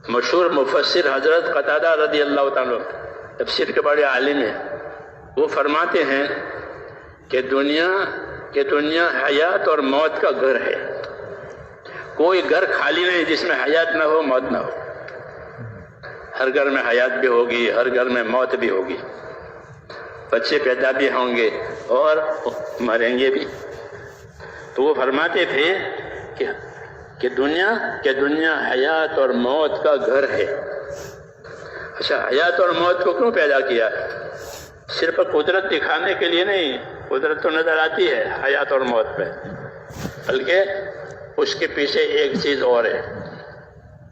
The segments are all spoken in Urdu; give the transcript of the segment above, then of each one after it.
مشہور مفسر حضرت قتادہ رضی اللہ تعالیٰ تفسیر کے بڑے عالم ہیں، وہ فرماتے ہیں کہ دنیا حیات اور موت کا گھر ہے، کوئی گھر خالی نہیں جس میں حیات نہ ہو موت نہ ہو، ہر گھر میں حیات بھی ہوگی، ہر گھر میں موت بھی ہوگی، بچے پیدا بھی ہوں گے اور مریں گے بھی۔ تو وہ فرماتے تھے کہ دنیا حیات اور موت کا گھر ہے۔ اچھا، حیات اور موت کو کیوں پیدا کیا ہے؟ صرف قدرت دکھانے کے لیے نہیں، قدرت تو نظر آتی ہے حیات اور موت میں، بلکہ اس کے پیچھے ایک چیز اور ہے۔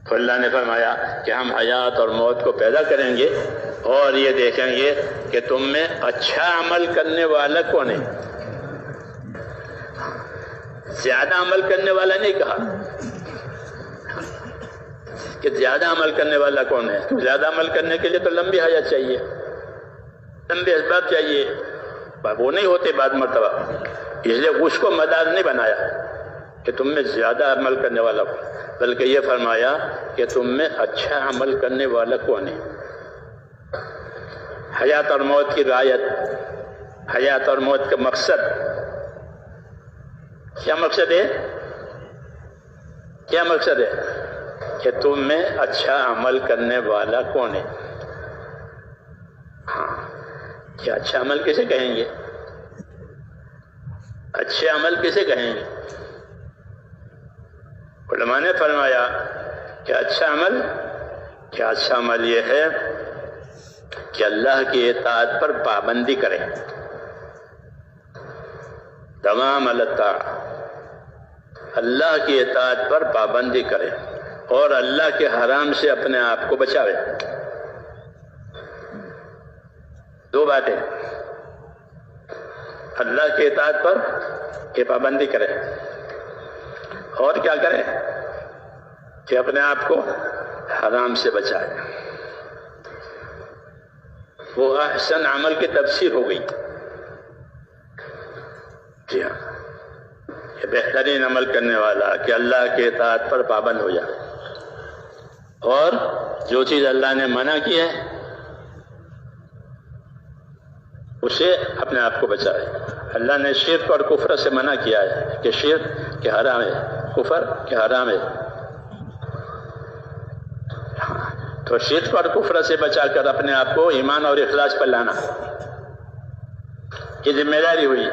تو اللہ نے فرمایا کہ ہم حیات اور موت کو پیدا کریں گے اور یہ دیکھیں گے کہ تم میں اچھا عمل کرنے والا کون ہے۔ زیادہ عمل کرنے والا نہیں کہا کہ زیادہ عمل کرنے والا کون ہے۔ زیادہ عمل کرنے کے لیے تو لمبی حیات چاہیے، لمبے اسباب چاہیے، وہ نہیں ہوتے بعد مرتبہ، اس لیے اس کو مدار نہیں بنایا کہ تم میں زیادہ عمل کرنے والا کون، بلکہ یہ فرمایا کہ تم میں اچھا عمل کرنے والا کون ہے۔ حیات اور موت کی رعایت، حیات اور موت کا مقصد کیا مقصد ہے؟ کیا مقصد ہے؟ کہ تم میں اچھا عمل کرنے والا کون ہے۔ ہاں، کیا اچھا عمل کسے کہیں گے؟ اچھے عمل کسے کہیں گے؟ علماء نے فرمایا کہ اچھا عمل یہ ہے کہ اللہ کی اطاعت پر پابندی کرے، تمام اللہ کی اطاعت پر پابندی کرے اور اللہ کے حرام سے اپنے آپ کو بچاوے۔ دو باتیں، اللہ کی اطاعت پر کہ پابندی کرے اور کیا کرے کہ اپنے آپ کو حرام سے بچائے۔ وہ احسن عمل کی تفسیر ہو گئی۔ جی ہاں، یہ بہترین عمل کرنے والا کہ اللہ کے اطاعت پر پابند ہو جائے اور جو چیز اللہ نے منع کی ہے اسے اپنے آپ کو بچائے۔ اللہ نے شرک اور کفر سے منع کیا ہے کہ شرک کہ حرام ہے، کفر کہ حرام ہے، تو شرک اور کفر سے بچا کر اپنے آپ کو ایمان اور اخلاص پر لانا یہ ذمہ داری ہوئی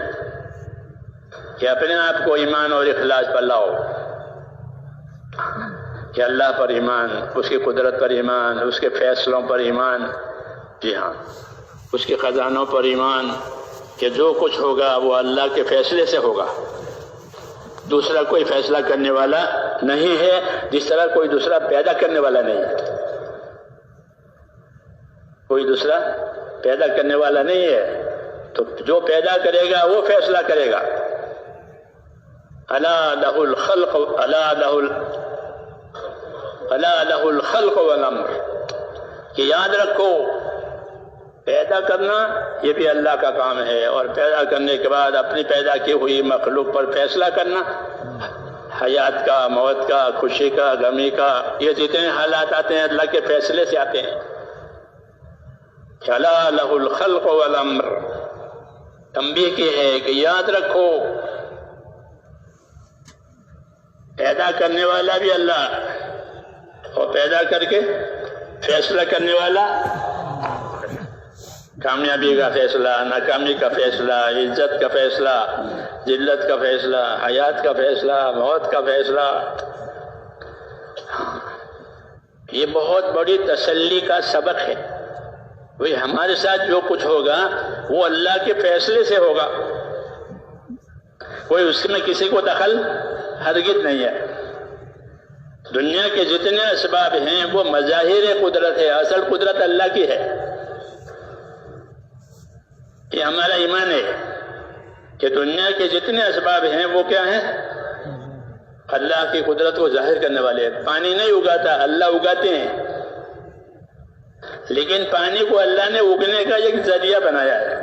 کہ اپنے آپ کو ایمان اور اخلاص پر لاؤ، کہ اللہ پر ایمان، اس کی قدرت پر ایمان، اس کے فیصلوں پر ایمان، جی ہاں، اس کے خزانوں پر ایمان، کہ جو کچھ ہوگا وہ اللہ کے فیصلے سے ہوگا، دوسرا کوئی فیصلہ کرنے والا نہیں ہے، جس طرح کوئی دوسرا پیدا کرنے والا نہیں ہے، کوئی دوسرا پیدا کرنے والا نہیں ہے، تو جو پیدا کرے گا وہ فیصلہ کرے گا۔ الا لہ الخلق والامر، کہ یاد رکھو پیدا کرنا یہ بھی اللہ کا کام ہے، اور پیدا کرنے کے بعد اپنی پیدا کی ہوئی مخلوق پر فیصلہ کرنا، حیات کا، موت کا، خوشی کا، غمی کا، یہ جتنے حالات آتے ہیں اللہ کے فیصلے سے آتے ہیں۔ الا لہ الخلق والامر، تنبیہ کی ہے کہ یاد رکھو پیدا کرنے والا بھی اللہ، اور پیدا کر کے فیصلہ کرنے والا، کامیابی کا فیصلہ، ناکامی کا فیصلہ، عزت کا فیصلہ، ذلت کا فیصلہ، حیات کا فیصلہ، موت کا فیصلہ۔ یہ بہت بڑی تسلی کا سبق ہے۔ وہی ہمارے ساتھ جو کچھ ہوگا وہ اللہ کے فیصلے سے ہوگا، کوئی اس میں کسی کو دخل ہرگز نہیں ہے۔ دنیا کے جتنے اسباب ہیں وہ مظاہر قدرت ہے، اصل قدرت اللہ کی ہے۔ یہ ہمارا ایمان ہے کہ دنیا کے جتنے اسباب ہیں وہ کیا ہیں؟ اللہ کی قدرت کو ظاہر کرنے والے ہیں۔ پانی نہیں اگاتا، اللہ اگاتے ہیں، لیکن پانی کو اللہ نے اگنے کا ایک ذریعہ بنایا ہے۔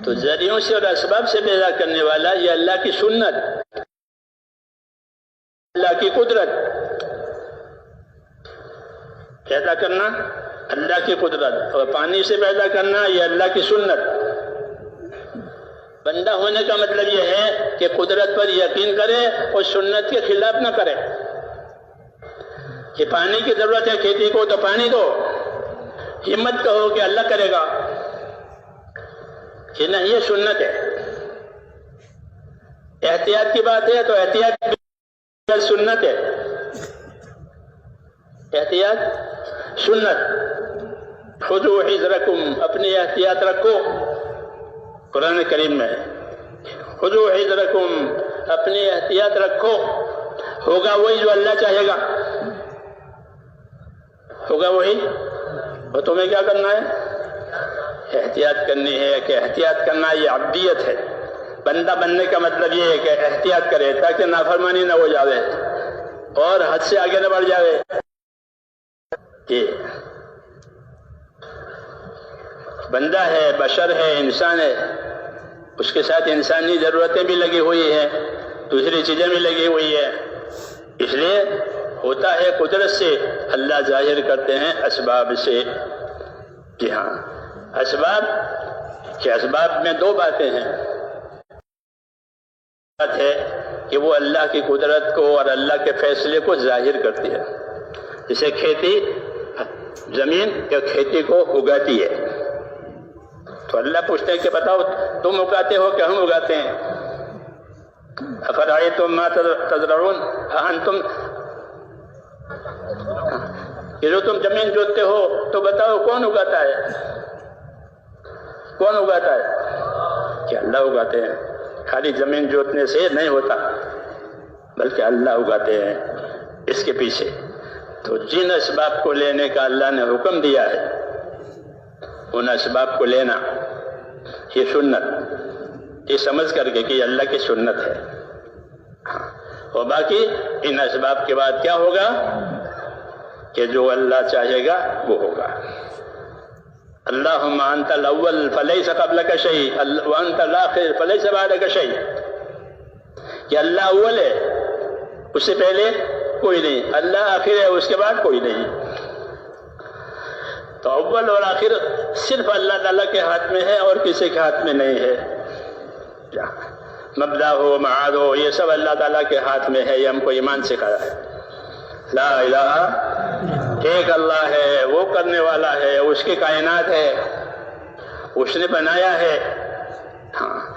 تو ذریعوں سے اور اسباب سے پیدا کرنے والا یہ اللہ کی سنت، اللہ کی قدرت، پیدا کرنا اللہ کی قدرت، اور پانی سے پیدا کرنا یہ اللہ کی سنت۔ بندہ ہونے کا مطلب یہ ہے کہ قدرت پر یقین کرے اور سنت کے خلاف نہ کرے۔ کہ پانی کی ضرورت ہے کھیتی کو تو پانی دو، یہ مت کہو کہ اللہ کرے گا، کہ نہیں یہ سنت ہے۔ احتیاط کی بات ہے تو احتیاط سنت ہے، احتیاط سنت۔ خذوا حذرکم، اپنی احتیاط رکھو، قرآن کریم میں خذوا حذرکم، اپنی احتیاط رکھو۔ ہوگا وہی جو اللہ چاہے گا، ہوگا وہی، اور تمہیں کیا کرنا ہے؟ احتیاط کرنی ہے۔ کہ احتیاط کرنا یہ عبدیت ہے۔ بندہ بننے کا مطلب یہ ہے کہ احتیاط کرے تاکہ نافرمانی نہ ہو جاوے اور حد سے آگے نہ بڑھ جاوے۔ کہ بندہ ہے، بشر ہے، انسان ہے، اس کے ساتھ انسانی ضرورتیں بھی لگی ہوئی ہیں، دوسری چیزیں بھی لگی ہوئی ہیں۔ اس لیے ہوتا ہے قدرت سے، اللہ ظاہر کرتے ہیں اسباب سے۔ جی ہاں، اسباب کہ اسباب میں دو باتیں ہیں۔ بات ہے کہ وہ اللہ کی قدرت کو اور اللہ کے فیصلے کو ظاہر کرتی ہے۔ جیسے کھیتی، زمین یا کھیتی کو اگاتی ہے تو اللہ پوچھتے ہیں کہ بتاؤ تم اگاتے ہو کہ ہم اگاتے ہیں؟ افرأیتم ما تزرعون انتم، کہ جو تم زمین جوتتے ہو تو بتاؤ کون اگاتا ہے؟ کون اگاتا ہے؟ کہ اللہ اگاتے ہیں۔ خالی زمین جوتنے سے نہیں ہوتا بلکہ اللہ اگاتے ہیں اس کے پیچھے۔ تو جن اسباب کو لینے کا اللہ نے حکم دیا ہے ان اسباب کو لینا یہ سنت، یہ سمجھ کر کے کہ یہ اللہ کی سنت ہے۔ اور باقی ان اسباب کے بعد کیا ہوگا کہ جو اللہ چاہے گا وہ ہوگا۔ اللہم انت الاول فلیس قبلک شیء وانت الاخر فلیس بعدک شیء، کہ اللہ اول ہے اس سے پہلے کوئی نہیں، اللہ آخر ہے اس کے بعد کوئی نہیں۔ تو اول اور آخر صرف اللہ تعالیٰ کے ہاتھ میں ہے اور کسی کے ہاتھ میں نہیں ہے۔ مبدا ہو معاد ہو یہ سب اللہ تعالیٰ کے ہاتھ میں ہے، یہ ہم کو ایمان سکھایا ہے۔ لا الہ، ایک اللہ ہے، وہ کرنے والا ہے، اس کی کائنات ہے، اس نے بنایا ہے۔ ہاں،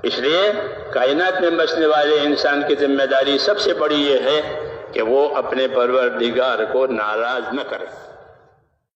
اس لیے کائنات میں بسنے والے انسان کی ذمہ داری سب سے بڑی یہ ہے کہ وہ اپنے پروردگار کو ناراض نہ کرے۔